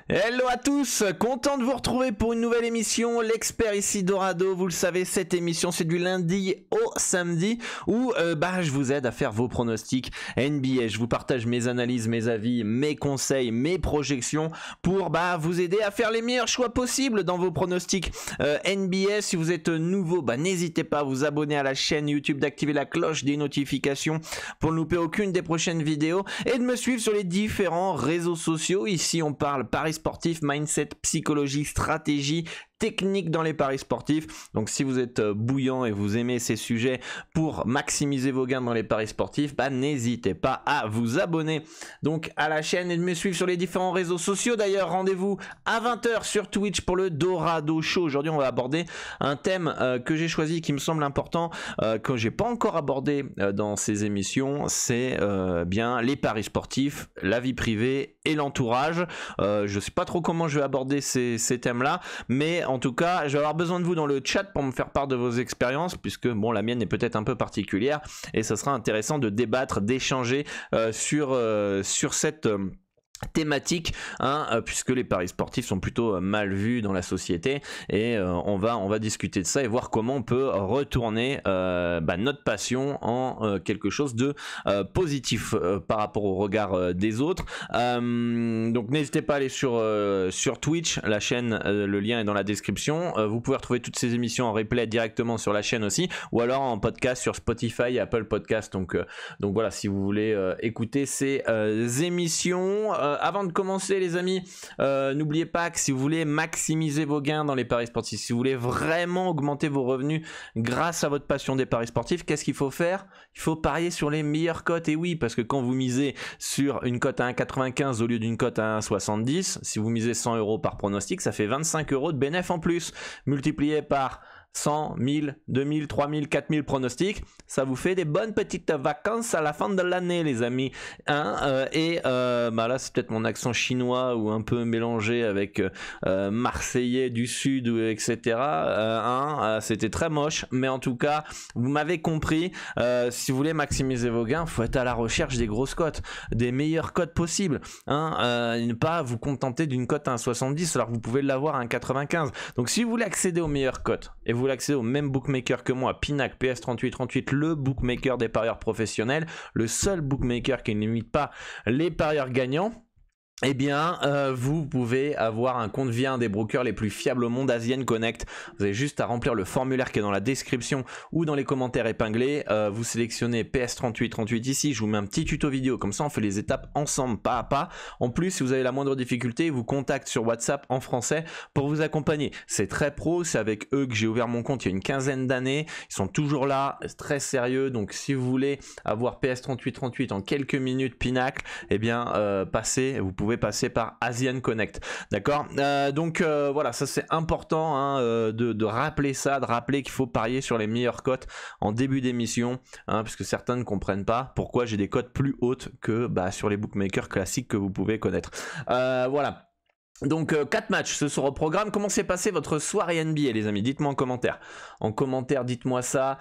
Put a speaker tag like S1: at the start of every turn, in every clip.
S1: Hello à tous, content de vous retrouver pour une nouvelle émission, l'expert ici Dorado. Vous le savez, cette émission c'est du lundi au samedi où je vous aide à faire vos pronostics NBA. Je vous partage mes analyses, mes avis, mes conseils, mes projections pour vous aider à faire les meilleurs choix possibles dans vos pronostics NBA. Si vous êtes nouveau, n'hésitez pas à vous abonner à la chaîne YouTube, d'activer la cloche des notifications pour ne louper aucune des prochaines vidéos et de me suivre sur les différents réseaux sociaux. Ici on parle paris sportif, mindset, psychologie, stratégie, technique dans les paris sportifs. Donc si vous êtes bouillant et vous aimez ces sujets pour maximiser vos gains dans les paris sportifs, n'hésitez pas à vous abonner donc à la chaîne et de me suivre sur les différents réseaux sociaux. D'ailleurs, rendez-vous à 20h sur Twitch pour le Dorado Show. Aujourd'hui, on va aborder un thème que j'ai choisi qui me semble important, que j'ai pas encore abordé dans ces émissions. C'est bien les paris sportifs, la vie privée et l'entourage. Je sais pas trop comment je vais aborder ces thèmes-là, mais en tout cas, je vais avoir besoin de vous dans le chat pour me faire part de vos expériences, puisque la mienne est peut-être un peu particulière, et ça sera intéressant de débattre, d'échanger sur cette thématique, puisque les paris sportifs sont plutôt mal vus dans la société, et on va discuter de ça et voir comment on peut retourner notre passion en quelque chose de positif par rapport au regard des autres. Donc n'hésitez pas à aller sur Twitch, la chaîne, le lien est dans la description. Vous pouvez retrouver toutes ces émissions en replay directement sur la chaîne aussi, ou alors en podcast sur Spotify et Apple Podcast. Donc voilà, si vous voulez écouter ces émissions. Avant de commencer les amis, n'oubliez pas que si vous voulez maximiser vos gains dans les paris sportifs, si vous voulez vraiment augmenter vos revenus grâce à votre passion des paris sportifs, qu'est-ce qu'il faut faire? Il faut parier sur les meilleures cotes. Et oui, parce que quand vous misez sur une cote à 1,95 au lieu d'une cote à 1,70, si vous misez 100 € par pronostic, ça fait 25 € de bénéfice en plus, multiplié par 100, 1000, 2000, 3000, 4000 pronostics, ça vous fait des bonnes petites vacances à la fin de l'année les amis. Là c'est peut-être mon accent chinois ou un peu mélangé avec marseillais du sud, etc. C'était très moche, mais en tout cas vous m'avez compris. Si vous voulez maximiser vos gains, il faut être à la recherche des grosses cotes, des meilleures cotes possibles, ne pas vous contenter d'une cote à 1,70 alors que vous pouvez l'avoir à 1,95. Donc si vous voulez accéder aux meilleures cotes et vous voulez accéder au même bookmaker que moi, Pinac, PS3838, le bookmaker des parieurs professionnels, le seul bookmaker qui ne limite pas les parieurs gagnants, eh bien, vous pouvez avoir un compte via un des brokers les plus fiables au monde, Asian Connect. Vous avez juste à remplir le formulaire qui est dans la description ou dans les commentaires épinglés. Vous sélectionnez PS3838 ici. Je vous mets un petit tuto vidéo. Comme ça, on fait les étapes ensemble, pas à pas. En plus, si vous avez la moindre difficulté, ils vous contactent sur WhatsApp en français pour vous accompagner. C'est très pro. C'est avec eux que j'ai ouvert mon compte il y a une quinzaine d'années. Ils sont toujours là, très sérieux. Donc, si vous voulez avoir PS3838 en quelques minutes, Pinacle, eh bien, vous pouvez passer par Asian Connect, d'accord. Voilà, ça c'est important de rappeler ça, de rappeler qu'il faut parier sur les meilleures cotes en début d'émission, parce que certains ne comprennent pas pourquoi j'ai des cotes plus hautes que sur les bookmakers classiques que vous pouvez connaître. Voilà. Donc 4 matchs ce soir au programme. Comment s'est passé votre soirée NBA les amis? Dites-moi en commentaire. En commentaire, dites-moi ça.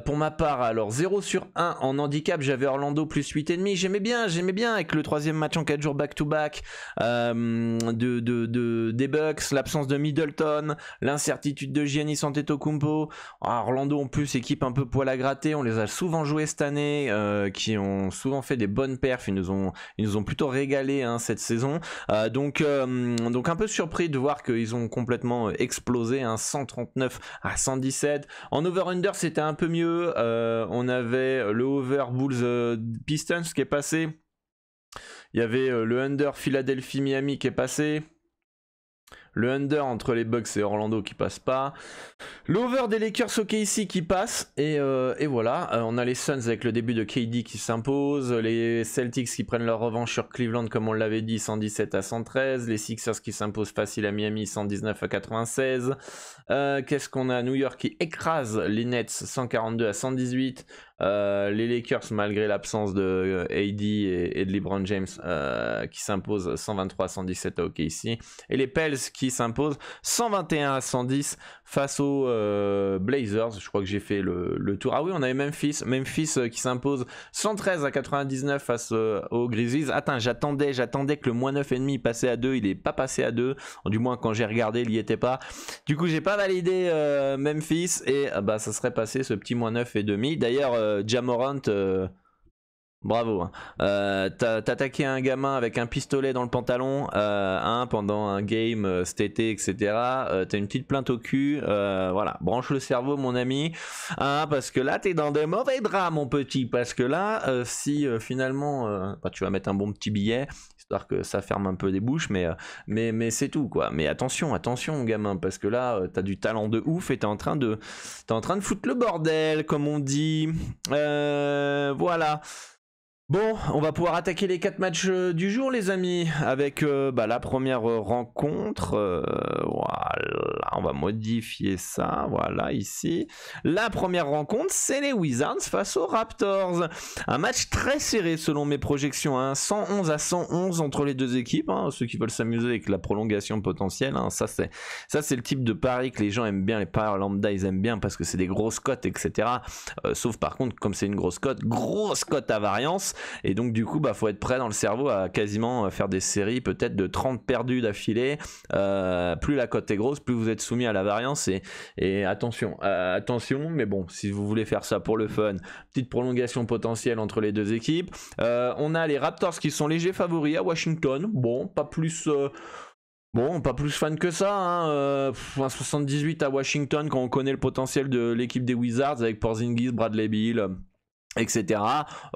S1: Pour ma part, alors 0 sur 1 en handicap, j'avais Orlando plus 8,5. J'aimais bien avec le troisième match en 4 jours back-to-back des Bucks, l'absence de Middleton, l'incertitude de Giannis Antetokounmpo. Orlando en plus, équipe un peu poil à gratter. On les a souvent joués cette année, qui ont souvent fait des bonnes perfs. Ils nous ont plutôt régalé cette saison. Donc un peu surpris de voir qu'ils ont complètement explosé, 139 à 117. En over-under c'était un peu mieux, on avait le over Bulls Pistons qui est passé, il y avait le under Philadelphie Miami qui est passé, le under entre les Bucks et Orlando qui passe pas, l'over des Lakers OKC qui passe, et voilà. On a les Suns avec le début de KD qui s'impose, les Celtics qui prennent leur revanche sur Cleveland comme on l'avait dit, 117 à 113, les Sixers qui s'imposent facile à Miami, 119 à 96. Qu'est-ce qu'on a? New York qui écrase les Nets, 142 à 118. Les Lakers malgré l'absence de AD et de LeBron James qui s'imposent 123 à 117 à OKC, et les Pels qui s'imposent 121 à 110 face aux Blazers. Je crois que j'ai fait le tour. Ah oui, on avait Memphis qui s'impose 113-99 face aux Grizzlies. Attends, j'attendais que le moins 9,5 passait à 2. Il n'est pas passé à 2. Du moins, quand j'ai regardé, il n'y était pas. Du coup, j'ai pas validé Memphis et bah, ça serait passé ce petit moins 9,5. D'ailleurs, Ja Morant... bravo, hein. T'as attaqué un gamin avec un pistolet dans le pantalon pendant un game cet été, etc. T'as une petite plainte au cul. Voilà, branche le cerveau, mon ami. Parce que là, t'es dans des mauvais draps, mon petit. Parce que là, si finalement, bah, tu vas mettre un bon petit billet, histoire que ça ferme un peu des bouches, mais c'est tout, quoi. Mais attention, gamin, parce que là, t'as du talent de ouf et t'es en train de foutre le bordel, comme on dit. Voilà. Bon, on va pouvoir attaquer les 4 matchs du jour, les amis, avec la première rencontre. Voilà, on va modifier ça, voilà, ici. La première rencontre, c'est les Wizards face aux Raptors. Un match très serré selon mes projections, hein. 111-111 entre les deux équipes, hein. Ceux qui veulent s'amuser avec la prolongation potentielle, hein. Ça c'est le type de pari que les gens aiment bien, les paris lambda, ils aiment bien parce que c'est des grosses cotes, etc. Sauf par contre, comme c'est une grosse cote à variance. Et donc du coup faut être prêt dans le cerveau à quasiment faire des séries peut-être de 30 perdus d'affilée. Plus la cote est grosse, plus vous êtes soumis à la variance et attention, mais bon, si vous voulez faire ça pour le fun, petite prolongation potentielle entre les deux équipes. On a les Raptors qui sont légers favoris à Washington. Bon, pas plus fan que ça, hein. Un 78 à Washington quand on connaît le potentiel de l'équipe des Wizards avec Porzingis, Bradley Beal, etc.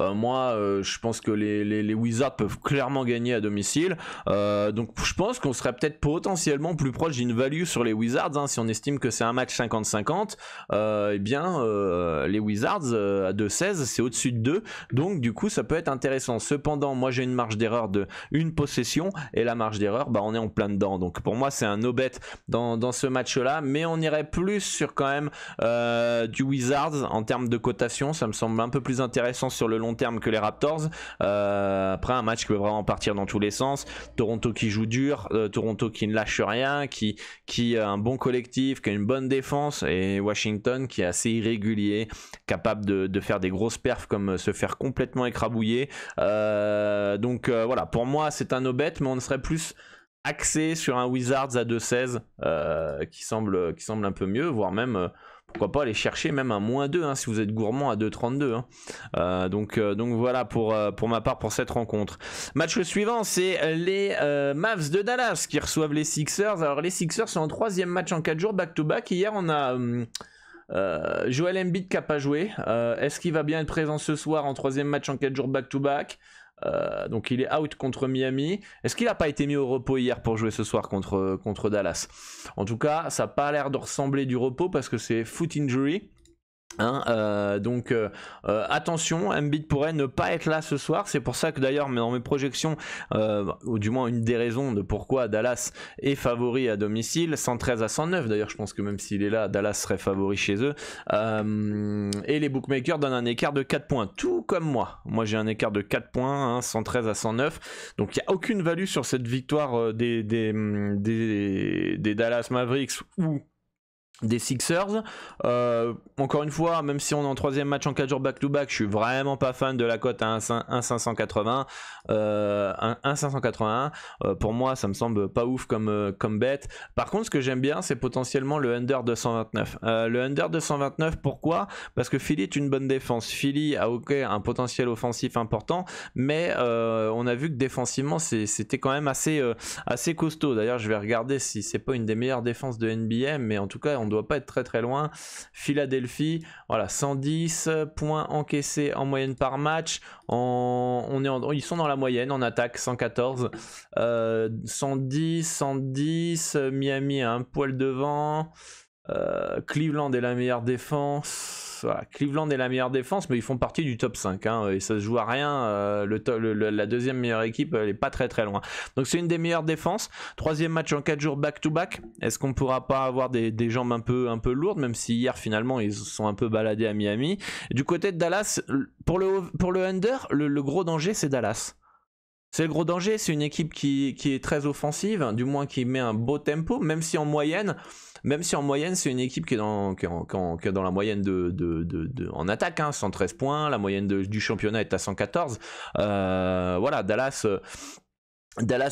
S1: Moi, je pense que les Wizards peuvent clairement gagner à domicile. Donc, je pense qu'on serait peut-être potentiellement plus proche d'une value sur les Wizards, hein, si on estime que c'est un match 50-50. Eh bien, les Wizards à 2-16, c'est au-dessus de 2. Donc, du coup, ça peut être intéressant. Cependant, moi, j'ai une marge d'erreur de une possession et la marge d'erreur, on est en plein dedans. Donc, pour moi, c'est un no-bet dans ce match-là. Mais on irait plus sur quand même du Wizards en termes de cotation. Ça me semble un peu plus intéressant sur le long terme que les Raptors. Après un match qui peut vraiment partir dans tous les sens. Toronto qui joue dur, Toronto qui ne lâche rien, qui a un bon collectif, qui a une bonne défense, et Washington qui est assez irrégulier, capable de faire des grosses perfs comme se faire complètement écrabouiller. Donc voilà, pour moi c'est un no-bet, mais on serait plus axé sur un Wizards à 2-16 qui semble un peu mieux, voire même pourquoi pas aller chercher même un -2, hein, si vous êtes gourmand à 2,32, hein. Donc voilà pour ma part pour cette rencontre. Match suivant, c'est les Mavs de Dallas qui reçoivent les Sixers. Alors les Sixers sont en 3e match en 4 jours back-to-back. Hier on a Joel Embiid qui n'a pas joué. Est-ce qu'il va bien être présent ce soir en 3e match en 4 jours back-to-back? Donc il est out contre Miami. Est-ce qu'il n'a pas été mis au repos hier pour jouer ce soir contre Dallas? En tout cas, ça n'a pas l'air de ressembler du repos parce que c'est foot injury. Donc attention, Embiid pourrait ne pas être là ce soir. C'est pour ça que d'ailleurs dans mes projections, ou du moins une des raisons de pourquoi Dallas est favori à domicile, 113-109 d'ailleurs, je pense que même s'il est là, Dallas serait favori chez eux, et les bookmakers donnent un écart de 4 points, tout comme moi j'ai un écart de 4 points, hein, 113-109, donc il n'y a aucune value sur cette victoire des Dallas Mavericks ou des Sixers. Encore une fois, même si on est en 3e match en 4 jours back-to-back, je suis vraiment pas fan de la cote à 1,580. 1,581. Pour moi, ça me semble pas ouf comme bet. Par contre, ce que j'aime bien, c'est potentiellement le under 229. Le under 229, pourquoi? Parce que Philly est une bonne défense. Philly a un potentiel offensif important, mais on a vu que défensivement, c'était quand même assez costaud. D'ailleurs, je vais regarder si c'est pas une des meilleures défenses de NBA, mais en tout cas, on doit pas être très très loin. Philadelphie, voilà, 110 points encaissés en moyenne par match. Ils sont dans la moyenne en attaque, 114, 110, Miami a un poil devant. Cleveland est la meilleure défense. Voilà, Cleveland est la meilleure défense, mais ils font partie du top 5, hein, et ça se joue à rien. La deuxième meilleure équipe, elle est pas très très loin. Donc c'est une des meilleures défenses. 3e match en 4 jours back-to-back. Est-ce qu'on pourra pas avoir des jambes un peu lourdes, même si hier finalement ils sont un peu baladés à Miami. Du côté de Dallas, pour le under, le gros danger c'est Dallas. C'est le gros danger, c'est une équipe qui est très offensive, du moins qui met un beau tempo, même si en moyenne c'est une équipe qui est dans la moyenne en attaque, hein, 113 points, la moyenne du championnat est à 114. Voilà, Dallas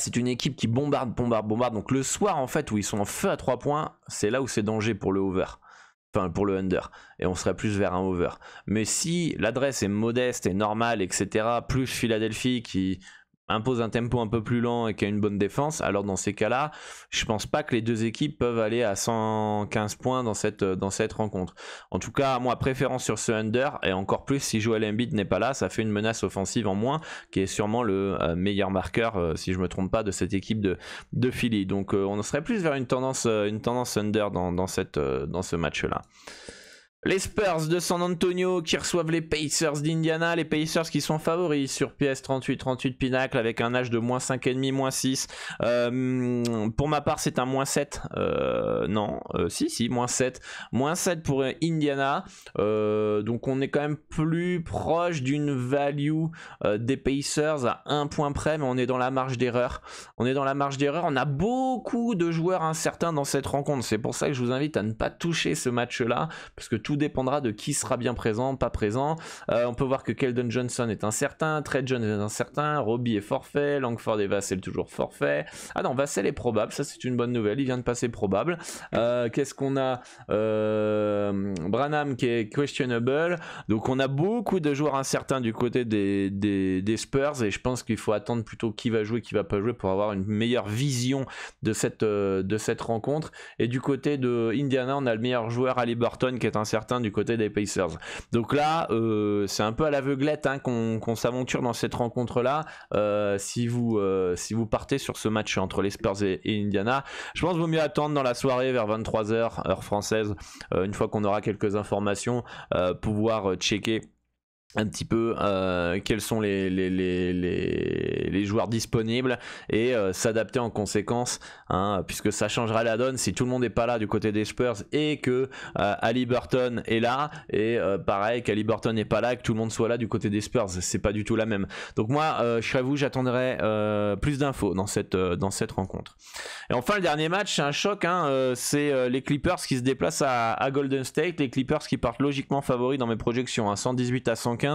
S1: est une équipe qui bombarde, donc le soir en fait où ils sont en feu à 3 points, c'est là où c'est danger pour le over. Enfin, pour le under, et on serait plus vers un over. Mais si l'adresse est modeste et normale, etc., plus Philadelphie qui impose un tempo un peu plus lent et qui a une bonne défense, alors dans ces cas-là, je pense pas que les deux équipes peuvent aller à 115 points dans cette rencontre. En tout cas, moi, préférence sur ce under, et encore plus si Joel Embiid n'est pas là, ça fait une menace offensive en moins, qui est sûrement le meilleur marqueur, si je me trompe pas, de cette équipe de Philly. Donc on serait plus vers une tendance under dans ce match-là. Les Spurs de San Antonio qui reçoivent les Pacers d'Indiana. Les Pacers qui sont favoris sur PS38 Pinacle avec un âge de -5,5, -6. Pour ma part, c'est un -7. Non, si, -7. -7 pour Indiana. Donc on est quand même plus proche d'une value des Pacers à 1 point près, mais on est dans la marge d'erreur. On a beaucoup de joueurs incertains dans cette rencontre. C'est pour ça que je vous invite à ne pas toucher ce match-là, parce que tout dépendra de qui sera bien présent, pas présent. On peut voir que Keldon Johnson est incertain, Trey Jones est incertain, Robbie est forfait, Langford et Vassell toujours forfait. Ah non, Vassell est probable, ça c'est une bonne nouvelle, il vient de passer probable. Qu'est-ce qu'on a? Branham qui est questionable. Donc on a beaucoup de joueurs incertains du côté des Spurs, et je pense qu'il faut attendre plutôt qui va jouer, qui va pas jouer, pour avoir une meilleure vision de cette rencontre. Et du côté de Indiana, on a le meilleur joueur, Haliburton, qui est incertain du côté des Pacers. Donc là, c'est un peu à l'aveuglette, hein, qu'on s'aventure dans cette rencontre-là. Si vous partez sur ce match entre les Spurs et Indiana, je pense qu'il vaut mieux attendre dans la soirée vers 23h, heure française, une fois qu'on aura quelques informations, pouvoir checker un petit peu quels sont les joueurs disponibles, et s'adapter en conséquence, hein, puisque ça changera la donne si tout le monde n'est pas là du côté des Spurs et que Haliburton est là, et pareil qu'Haliburton n'est pas là et que tout le monde soit là du côté des Spurs, c'est pas du tout la même. Donc moi, je serais vous, j'attendrai plus d'infos dans cette rencontre. Et enfin, le dernier match, c'est un choc, hein, c'est les Clippers qui se déplacent à Golden State. Les Clippers qui partent logiquement favoris dans mes projections, hein, 118-115.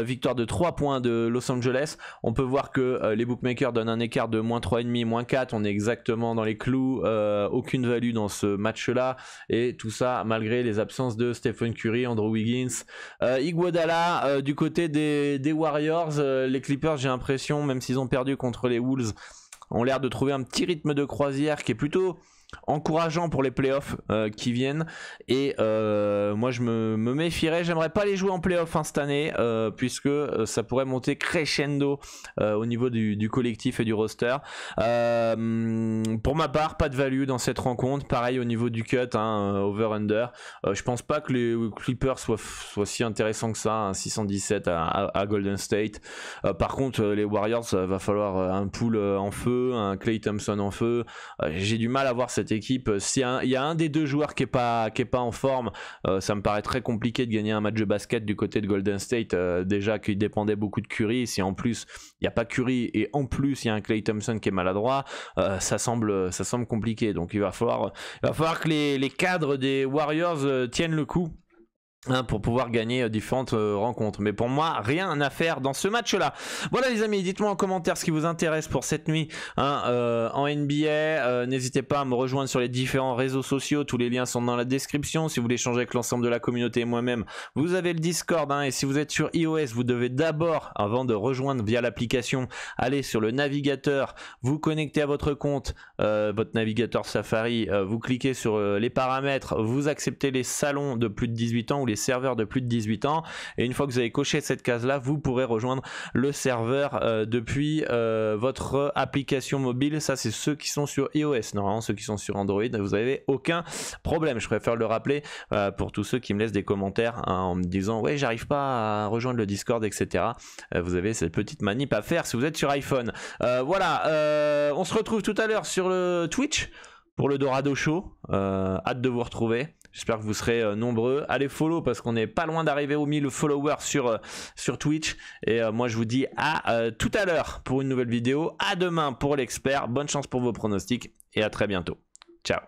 S1: Victoire de 3 points de Los Angeles. On peut voir que les bookmakers donnent un écart de -3,5, -4. On est exactement dans les clous. Aucune value dans ce match-là. Et tout ça malgré les absences de Stephen Curry, Andrew Wiggins, Iguodala. Du côté des Warriors, les Clippers, j'ai l'impression, même s'ils ont perdu contre les Wolves, ont l'air de trouver un petit rythme de croisière qui est plutôt encourageant pour les playoffs qui viennent, et moi je me méfierais, j'aimerais pas les jouer en playoffs, hein, cette année, puisque ça pourrait monter crescendo au niveau du collectif et du roster. Pour ma part, pas de value dans cette rencontre, pareil au niveau du cut, hein, over-under. Je pense pas que les Clippers soient si intéressants que ça, hein, 617 à Golden State. Par contre, les Warriors, va falloir un Poole en feu, un Klay Thompson en feu. J'ai du mal à voir cette équipe. S'il y a un des deux joueurs qui est pas en forme, ça me paraît très compliqué de gagner un match de basket du côté de Golden State, déjà qu'il dépendait beaucoup de Curry. Si en plus il n'y a pas Curry et en plus il y a un Klay Thompson qui est maladroit, ça semble compliqué. Donc il va falloir que les cadres des Warriors tiennent le coup, hein, pour pouvoir gagner différentes rencontres. Mais pour moi, rien à faire dans ce match-là. Voilà les amis, dites-moi en commentaire ce qui vous intéresse pour cette nuit, hein, en NBA. N'hésitez pas à me rejoindre sur les différents réseaux sociaux, tous les liens sont dans la description. Si vous voulez échanger avec l'ensemble de la communauté et moi-même, vous avez le Discord, hein, et si vous êtes sur iOS, vous devez d'abord, avant de rejoindre via l'application, aller sur le navigateur, vous connecter à votre compte, votre navigateur Safari, vous cliquez sur les paramètres, vous acceptez les salons de plus de 18 ans ou les serveurs de plus de 18 ans, et une fois que vous avez coché cette case là, vous pourrez rejoindre le serveur depuis votre application mobile. Ça c'est ceux qui sont sur iOS. Normalement ceux qui sont sur Android, vous n'avez aucun problème. Je préfère le rappeler pour tous ceux qui me laissent des commentaires, hein, en me disant ouais j'arrive pas à rejoindre le Discord, etc. Vous avez cette petite manip à faire si vous êtes sur iPhone. Voilà, on se retrouve tout à l'heure sur le Twitch pour le Dorado Show. Hâte de vous retrouver. J'espère que vous serez nombreux. Allez follow parce qu'on n'est pas loin d'arriver aux 1000 followers sur Twitch. Et moi je vous dis à tout à l'heure pour une nouvelle vidéo. À demain pour l'expert. Bonne chance pour vos pronostics et à très bientôt. Ciao.